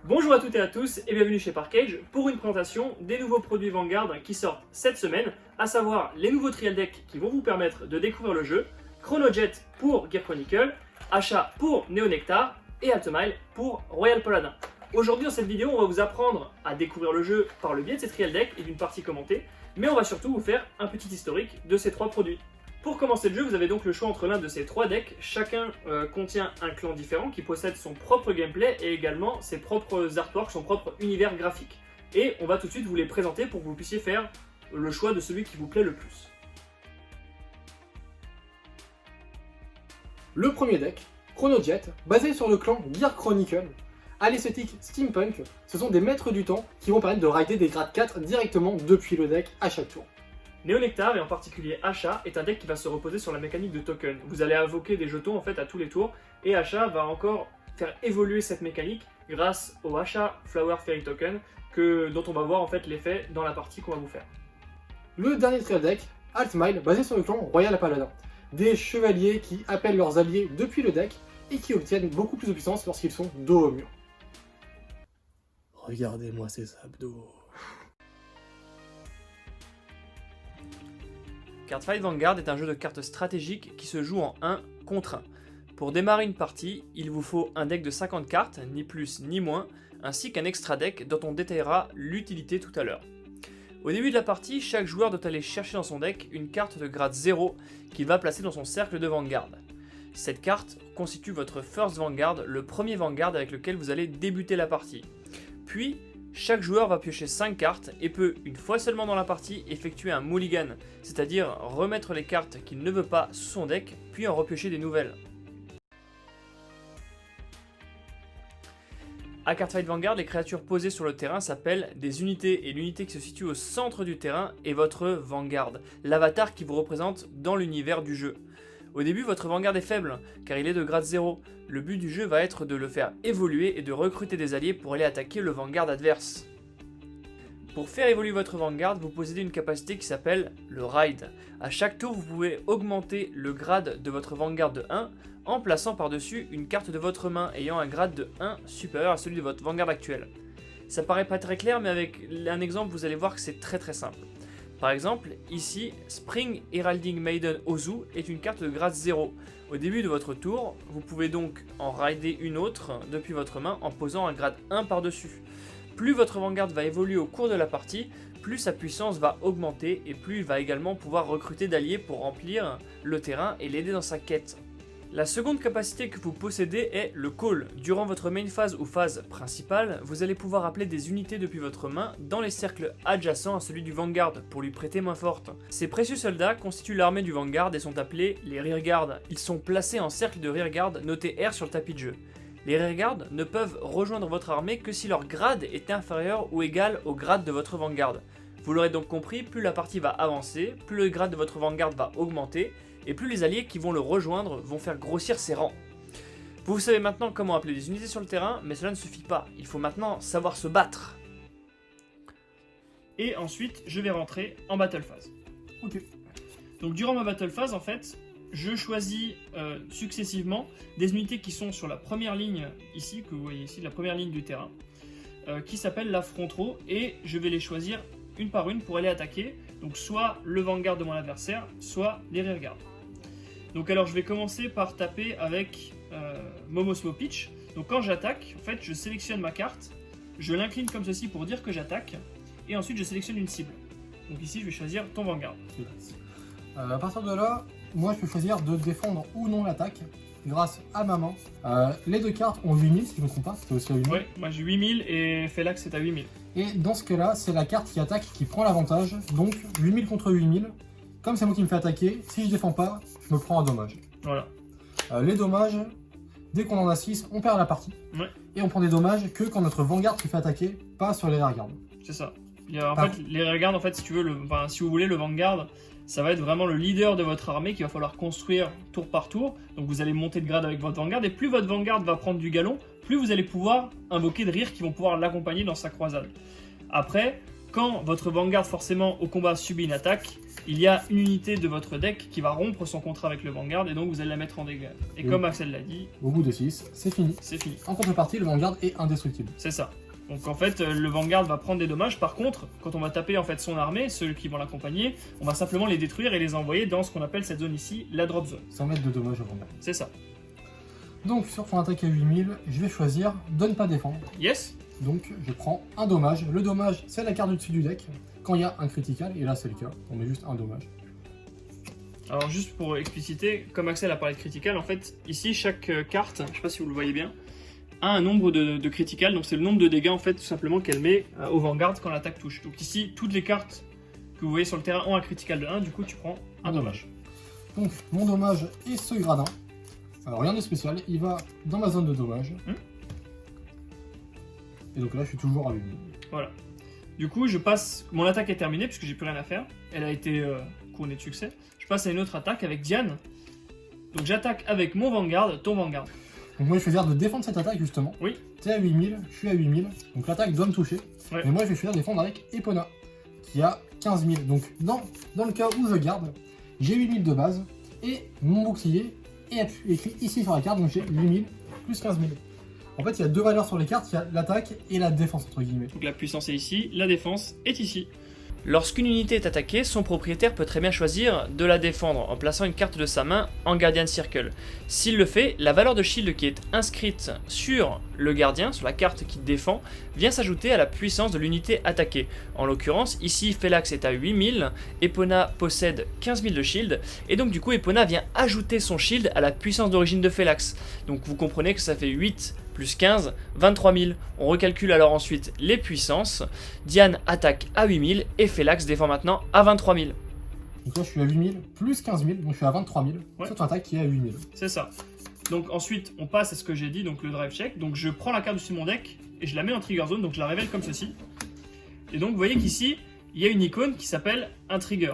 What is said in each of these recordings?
Bonjour à toutes et à tous et bienvenue chez Parkage pour une présentation des nouveaux produits Vanguard qui sortent cette semaine, à savoir les nouveaux Trial Decks qui vont vous permettre de découvrir le jeu, Chronojet pour Gear Chronicle, Asha pour Neo Nectar et Altemile pour Royal Paladin. Aujourd'hui dans cette vidéo, on va vous apprendre à découvrir le jeu par le biais de ces Trial Decks et d'une partie commentée, mais on va surtout vous faire un petit historique de ces trois produits. Pour commencer le jeu, vous avez donc le choix entre l'un de ces trois decks. Chacun contient un clan différent qui possède son propre gameplay et également ses propres artworks, son propre univers graphique. Et on va tout de suite vous les présenter pour que vous puissiez faire le choix de celui qui vous plaît le plus. Le premier deck, Chronojet, basé sur le clan Gear Chronicle, à l'esthétique steampunk, ce sont des maîtres du temps qui vont permettre de rider des grades 4 directement depuis le deck à chaque tour. Neo Nectar, et en particulier Asha, est un deck qui va se reposer sur la mécanique de token. Vous allez invoquer des jetons en fait à tous les tours, et Asha va encore faire évoluer cette mécanique grâce au Asha Flower Fairy Token, dont on va voir en fait l'effet dans la partie qu'on va vous faire. Le dernier trail deck, Altemile, basé sur le clan Royal Paladin. Des chevaliers qui appellent leurs alliés depuis le deck et qui obtiennent beaucoup plus de puissance lorsqu'ils sont dos au mur. Regardez-moi ces abdos. Cardfight Vanguard est un jeu de cartes stratégiques qui se joue en 1 contre 1. Pour démarrer une partie, il vous faut un deck de 50 cartes, ni plus ni moins, ainsi qu'un extra deck dont on détaillera l'utilité tout à l'heure. Au début de la partie, chaque joueur doit aller chercher dans son deck une carte de grade 0 qu'il va placer dans son cercle de Vanguard. Cette carte constitue votre First Vanguard, le premier Vanguard avec lequel vous allez débuter la partie. Puis, chaque joueur va piocher 5 cartes et peut, une fois seulement dans la partie, effectuer un mulligan, c'est-à-dire remettre les cartes qu'il ne veut pas sous son deck, puis en repiocher des nouvelles. À Cardfight Vanguard, les créatures posées sur le terrain s'appellent des unités, et l'unité qui se situe au centre du terrain est votre Vanguard, l'avatar qui vous représente dans l'univers du jeu. Au début, votre Vanguard est faible, car il est de grade 0. Le but du jeu va être de le faire évoluer et de recruter des alliés pour aller attaquer le Vanguard adverse. Pour faire évoluer votre Vanguard, vous possédez une capacité qui s'appelle le Ride. A chaque tour, vous pouvez augmenter le grade de votre Vanguard de 1 en plaçant par-dessus une carte de votre main ayant un grade de 1 supérieur à celui de votre Vanguard actuel. Ça paraît pas très clair, mais avec un exemple, vous allez voir que c'est très simple. Par exemple, ici, Spring Heralding Maiden Ozu est une carte de grade 0. Au début de votre tour, vous pouvez donc en rider une autre depuis votre main en posant un grade 1 par-dessus. Plus votre Vanguard va évoluer au cours de la partie, plus sa puissance va augmenter et plus il va également pouvoir recruter d'alliés pour remplir le terrain et l'aider dans sa quête. La seconde capacité que vous possédez est le Call. Durant votre main phase ou phase principale, vous allez pouvoir appeler des unités depuis votre main dans les cercles adjacents à celui du Vanguard pour lui prêter main forte. Ces précieux soldats constituent l'armée du Vanguard et sont appelés les Rearguard. Ils sont placés en cercle de Rearguard noté R sur le tapis de jeu. Les Rearguard ne peuvent rejoindre votre armée que si leur grade est inférieur ou égal au grade de votre Vanguard. Vous l'aurez donc compris, plus la partie va avancer, plus le grade de votre Vanguard va augmenter, et plus les alliés qui vont le rejoindre vont faire grossir ses rangs. Vous savez maintenant comment appeler des unités sur le terrain, mais cela ne suffit pas. Il faut maintenant savoir se battre. Et ensuite, je vais rentrer en battle phase. Ok. Donc durant ma battle phase, en fait, je choisis successivement des unités qui sont sur la première ligne ici, que vous voyez ici, la première ligne du terrain, qui s'appelle la front row, et je vais les choisir une par une pour aller attaquer, donc soit le Vanguard de mon adversaire, soit les Rearguard. Donc alors je vais commencer par taper avec Momosmo Pitch. Donc quand j'attaque, en fait je sélectionne ma carte, je l'incline comme ceci pour dire que j'attaque, et ensuite je sélectionne une cible. Donc ici je vais choisir ton Vanguard. À partir de là, moi je peux choisir de défendre ou non l'attaque grâce à ma main. Les deux cartes ont 8000 si je ne me trompe pas, c'est aussi à 8000. Ouais, moi j'ai 8000 et Felax c'est à 8000. Et dans ce cas-là, c'est la carte qui attaque qui prend l'avantage, donc 8000 contre 8000. Comme c'est moi qui me fais attaquer, si je défends pas, je me prends un dommage. Voilà. Les dommages, dès qu'on en a 6, on perd la partie. Ouais. Et on prend des dommages que quand notre Vanguard se fait attaquer, pas sur les Rearguard. C'est ça. En fait, les Rearguard, en fait, si tu veux, si vous voulez, le Vanguard, ça va être vraiment le leader de votre armée qu'il va falloir construire tour par tour. Donc vous allez monter de grade avec votre Vanguard, et plus votre Vanguard va prendre du galon, plus vous allez pouvoir invoquer de rires qui vont pouvoir l'accompagner dans sa croisade. Après, quand votre Vanguard forcément au combat subit une attaque, il y a une unité de votre deck qui va rompre son contrat avec le Vanguard et donc vous allez la mettre en dégâts. Et comme Axel l'a dit, au bout de 6, c'est fini. c'est fini. En contrepartie, le Vanguard est indestructible. C'est ça. Donc en fait, le Vanguard va prendre des dommages. Par contre, quand on va taper en fait son armée, ceux qui vont l'accompagner, on va simplement les détruire et les envoyer dans ce qu'on appelle cette zone ici, la drop zone. Sans mettre de dommages au Vanguard. C'est ça. Donc sur son attaque à 8000, je vais choisir de ne pas défendre. Yes. Donc je prends un dommage. Le dommage, c'est la carte du dessus du deck. Quand il y a un critical, et là c'est le cas, on met juste un dommage. Alors juste pour expliciter, comme Axel a parlé de critical, en fait, ici chaque carte, je sais pas si vous le voyez bien, a un nombre de critical, donc c'est le nombre de dégâts en fait tout simplement qu'elle met au Vanguard quand l'attaque touche. Donc ici, toutes les cartes que vous voyez sur le terrain ont un critical de 1, du coup tu prends un dommage. Donc mon dommage est ce gradin. Alors rien de spécial, il va dans ma zone de dommage. Et donc là je suis toujours à 8000. Voilà. Du coup je passe, mon attaque est terminée puisque j'ai plus rien à faire, elle a été couronnée de succès. Je passe à une autre attaque avec Diane. Donc j'attaque avec mon Vanguard, ton Vanguard. Donc moi je vais choisir de défendre cette attaque justement. Oui. T'es à 8000, je suis à 8000, donc l'attaque doit me toucher. Ouais. Mais moi je vais choisir de défendre avec Epona, qui a 15 000. Donc dans le cas où je garde, j'ai 8000 de base, et mon bouclier est écrit ici sur la carte, donc j'ai 8000 plus 15 000. En fait il y a deux valeurs sur les cartes, il y a l'attaque et la défense entre guillemets. Donc la puissance est ici, la défense est ici. Lorsqu'une unité est attaquée, son propriétaire peut très bien choisir de la défendre en plaçant une carte de sa main en Guardian Circle. S'il le fait, la valeur de shield qui est inscrite sur le gardien, sur la carte qui défend, vient s'ajouter à la puissance de l'unité attaquée. En l'occurrence, ici Felax est à 8000, Epona possède 15 000 de shield, et donc du coup Epona vient ajouter son shield à la puissance d'origine de Felax. Donc vous comprenez que ça fait 8 plus 15, 23 000. On recalcule alors ensuite les puissances. Diane attaque à 8 000 et Felax défend maintenant à 23 000. Donc là je suis à 8000 plus 15 000, donc je suis à 23 000. Ouais. Sur ton attaque qui est à 8000. C'est ça. Donc ensuite on passe à ce que j'ai dit, donc le drive check. Donc je prends la carte dessus de mon deck et je la mets en trigger zone, donc je la révèle comme ceci. Et donc vous voyez qu'ici il y a une icône qui s'appelle un trigger.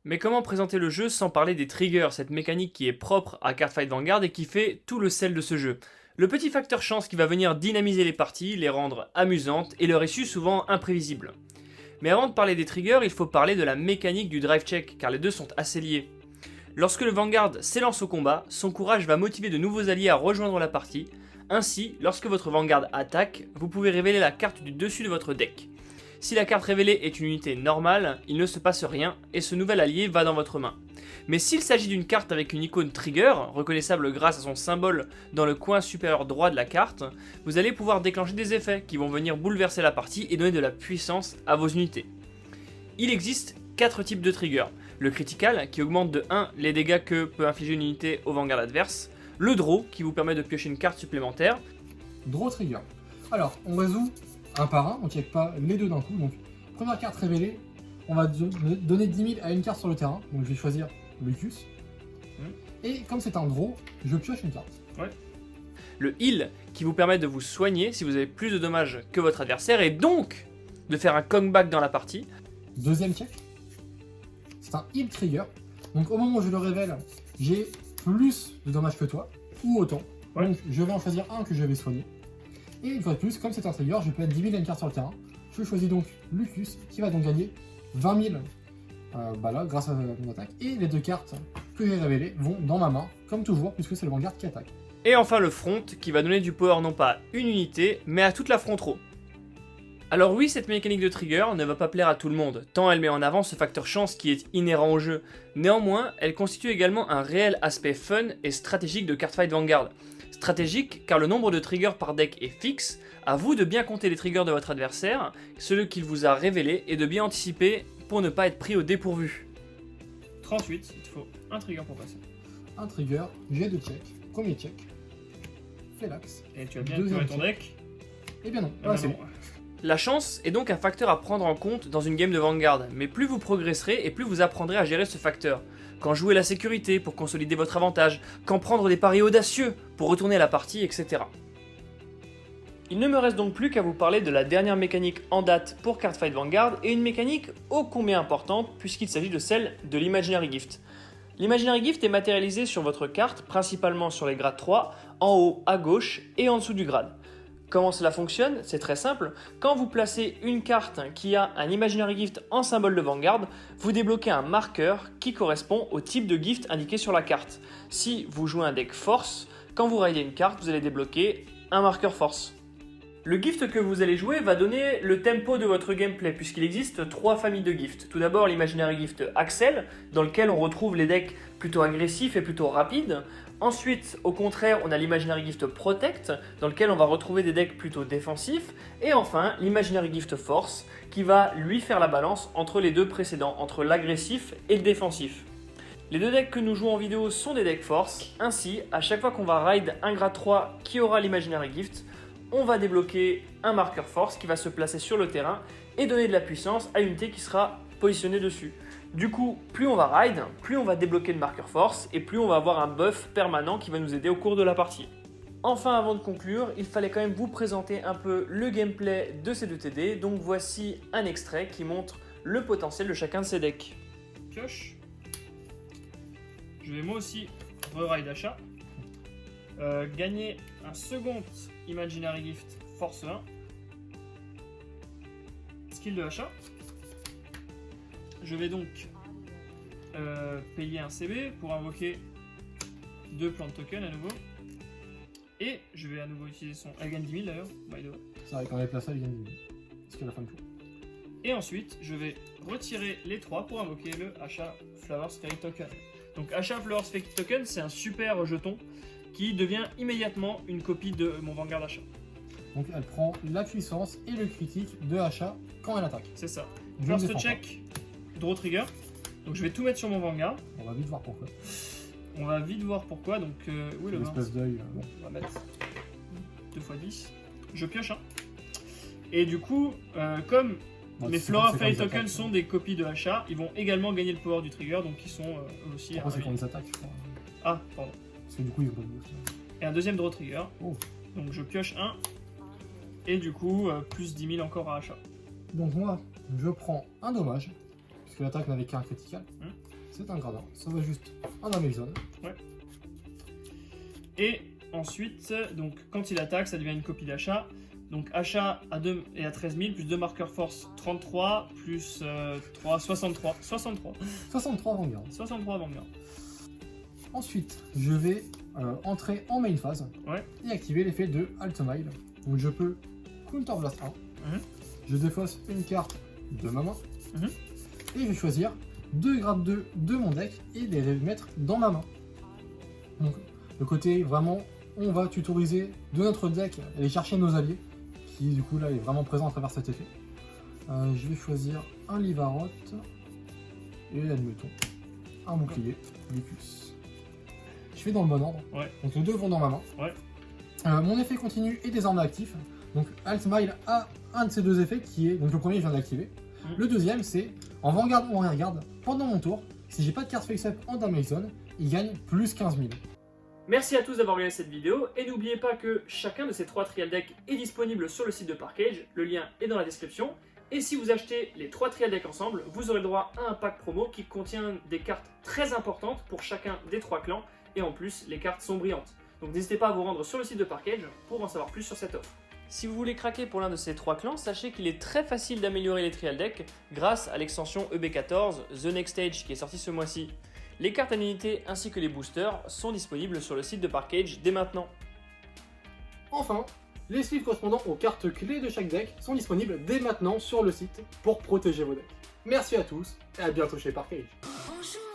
Mais comment présenter le jeu sans parler des triggers, cette mécanique qui est propre à Cardfight Vanguard et qui fait tout le sel de ce jeu. Le petit facteur chance qui va venir dynamiser les parties, les rendre amusantes et leur issue souvent imprévisible. Mais avant de parler des triggers, il faut parler de la mécanique du drive check, car les deux sont assez liés. Lorsque le Vanguard s'élance au combat, son courage va motiver de nouveaux alliés à rejoindre la partie. Ainsi, lorsque votre Vanguard attaque, vous pouvez révéler la carte du dessus de votre deck. Si la carte révélée est une unité normale, il ne se passe rien et ce nouvel allié va dans votre main. Mais s'il s'agit d'une carte avec une icône trigger, reconnaissable grâce à son symbole dans le coin supérieur droit de la carte, vous allez pouvoir déclencher des effets qui vont venir bouleverser la partie et donner de la puissance à vos unités. Il existe 4 types de triggers. Le critical qui augmente de 1 les dégâts que peut infliger une unité au Vanguard adverse, le draw qui vous permet de piocher une carte supplémentaire. Draw trigger. Alors on résout un par un, on ne check pas les deux d'un coup. Donc première carte révélée, on va donner 10 000 à une carte sur le terrain, donc je vais choisir Lucus. Et comme c'est un draw, je pioche une carte. Ouais. Le heal qui vous permet de vous soigner si vous avez plus de dommages que votre adversaire et donc de faire un comeback dans la partie. Deuxième check, c'est un heal trigger. Donc au moment où je le révèle, j'ai plus de dommages que toi, ou autant. Ouais. Donc je vais en choisir un que je vais soigner. Et une fois de plus, comme c'est un trigger, je peux mettre 10 000 à une carte sur le terrain. Je choisis donc Lucus qui va donc gagner 20 000 là, grâce à mon attaque. Et les deux cartes que j'ai révélées vont dans ma main, comme toujours, puisque c'est le Vanguard qui attaque. Et enfin le front qui va donner du power non pas à une unité, mais à toute la front row. Alors oui, cette mécanique de trigger ne va pas plaire à tout le monde, tant elle met en avant ce facteur chance qui est inhérent au jeu. Néanmoins, elle constitue également un réel aspect fun et stratégique de Cardfight Vanguard. Stratégique car le nombre de triggers par deck est fixe, à vous de bien compter les triggers de votre adversaire, ceux qu'il vous a révélés, et de bien anticiper pour ne pas être pris au dépourvu. 38, il te faut un trigger pour passer. Un trigger, j'ai deux checks. Premier check, Felax. Et tu as bien Deuxième puré ton check. deck. Eh bien non, Ah, c'est bon. bon. La chance est donc un facteur à prendre en compte dans une game de Vanguard, mais plus vous progresserez et plus vous apprendrez à gérer ce facteur. Quand jouer la sécurité pour consolider votre avantage, quand prendre des paris audacieux pour retourner à la partie, etc. Il ne me reste donc plus qu'à vous parler de la dernière mécanique en date pour Cardfight Vanguard et une mécanique ô combien importante puisqu'il s'agit de celle de l'Imaginary Gift. L'Imaginary Gift est matérialisé sur votre carte, principalement sur les grades 3, en haut à gauche et en dessous du grade. Comment cela fonctionne? C'est très simple. Quand vous placez une carte qui a un Imaginary Gift en symbole de Vanguard, vous débloquez un marqueur qui correspond au type de gift indiqué sur la carte. Si vous jouez un deck Force, quand vous raidez une carte, vous allez débloquer un marqueur Force. Le gift que vous allez jouer va donner le tempo de votre gameplay puisqu'il existe 3 familles de gifts. Tout d'abord l'Imaginary Gift Axel, dans lequel on retrouve les decks plutôt agressifs et plutôt rapides. Ensuite, au contraire, on a l'Imaginary Gift Protect, dans lequel on va retrouver des decks plutôt défensifs. Et enfin, l'Imaginary Gift Force, qui va lui faire la balance entre les deux précédents, entre l'agressif et le défensif. Les deux decks que nous jouons en vidéo sont des decks Force. Ainsi, à chaque fois qu'on va raid un grade 3 qui aura l'Imaginary Gift, on va débloquer un marqueur Force qui va se placer sur le terrain et donner de la puissance à l'unité qui sera positionnée dessus. Du coup, plus on va raid, plus on va débloquer le marqueur Force et plus on va avoir un buff permanent qui va nous aider au cours de la partie. Enfin, avant de conclure, il fallait quand même vous présenter un peu le gameplay de ces deux TD, donc voici un extrait qui montre le potentiel de chacun de ces decks. Pioche. Je vais moi aussi re-raid achat. Gagner un second Imaginary Gift Force 1. Skill de achat. Je vais donc payer un CB pour invoquer 2 plans de token à nouveau. Et je vais à nouveau utiliser son... Elle gagne 10 000 d'ailleurs, by the way. C'est vrai, quand elle est placée, elle gagne 10 000. Parce qu'à la fin de tour. Et ensuite, je vais retirer les 3 pour invoquer le achat Flower's Fairy Token. Donc achat Flower's Fairy Token, c'est un super jeton qui devient immédiatement une copie de mon Vanguard achat. Donc elle prend la puissance et le critique de achat quand elle attaque. C'est ça. Je ne First défends check, draw trigger. Donc je vais tout mettre sur mon Vanguard. On va vite voir pourquoi. On va vite voir pourquoi. Donc oui, le L'espèce d'œil. Bon, on va mettre 2 x 10. Je pioche un. Et du coup, comme Bon, mes c'est Flora comme Fairy ils attaquent, Tokens sont des copies de achat, ils vont également gagner le power du trigger, donc ils sont eux aussi. Après, c'est quand ils attaquent, je crois. Ah, pardon. Parce que du coup, ils ont pas de boost. Et un deuxième draw trigger. Oh. Donc je pioche un. Et du coup, plus 10 000 encore à achat. Donc moi, je prends un dommage, puisque l'attaque n'avait qu'un critical. Hum. C'est un gradin, ça va juste un damage zone. Ouais. Et ensuite, donc quand il attaque, ça devient une copie d'achat. Donc achat à 2 et à 13 000, plus 2 marqueurs force 33, plus 3, 63. 63. 63 Vanguard. 63 Vanguard. Ensuite, je vais entrer en main phase Ouais. et activer l'effet de Altmile. Donc je peux Counter Blast 1. Je défausse une carte de ma main. Et je vais choisir 2 grades 2 de mon deck et les mettre dans ma main. Donc le côté vraiment, on va tutoriser de notre deck, aller chercher nos alliés, qui du coup là est vraiment présent à travers cet effet. Je vais choisir un Livarot et admettons un bouclier, Lucus. Je fais dans le bon ordre, Ouais. donc les deux vont dans ma main. Ouais. Mon effet continu est désormais actif, donc Altmile a un de ces deux effets qui est, donc le premier je viens d'activer. Le deuxième c'est en Vanguard ou en Rearguard, pendant mon tour, si j'ai pas de carte face-up en damage zone, il gagne plus 15 000. Merci à tous d'avoir regardé cette vidéo et n'oubliez pas que chacun de ces 3 trial decks est disponible sur le site de Parkage, le lien est dans la description. Et si vous achetez les 3 trial decks ensemble, vous aurez le droit à un pack promo qui contient des cartes très importantes pour chacun des 3 clans et en plus les cartes sont brillantes. Donc n'hésitez pas à vous rendre sur le site de Parkage pour en savoir plus sur cette offre. Si vous voulez craquer pour l'un de ces 3 clans, sachez qu'il est très facile d'améliorer les trial decks grâce à l'extension EB14 The Next Stage qui est sortie ce mois-ci. Les cartes à l'unité ainsi que les boosters sont disponibles sur le site de Parkage dès maintenant. Enfin, les sleeves correspondant aux cartes clés de chaque deck sont disponibles dès maintenant sur le site pour protéger vos decks. Merci à tous et à bientôt chez Parkage. Bonjour.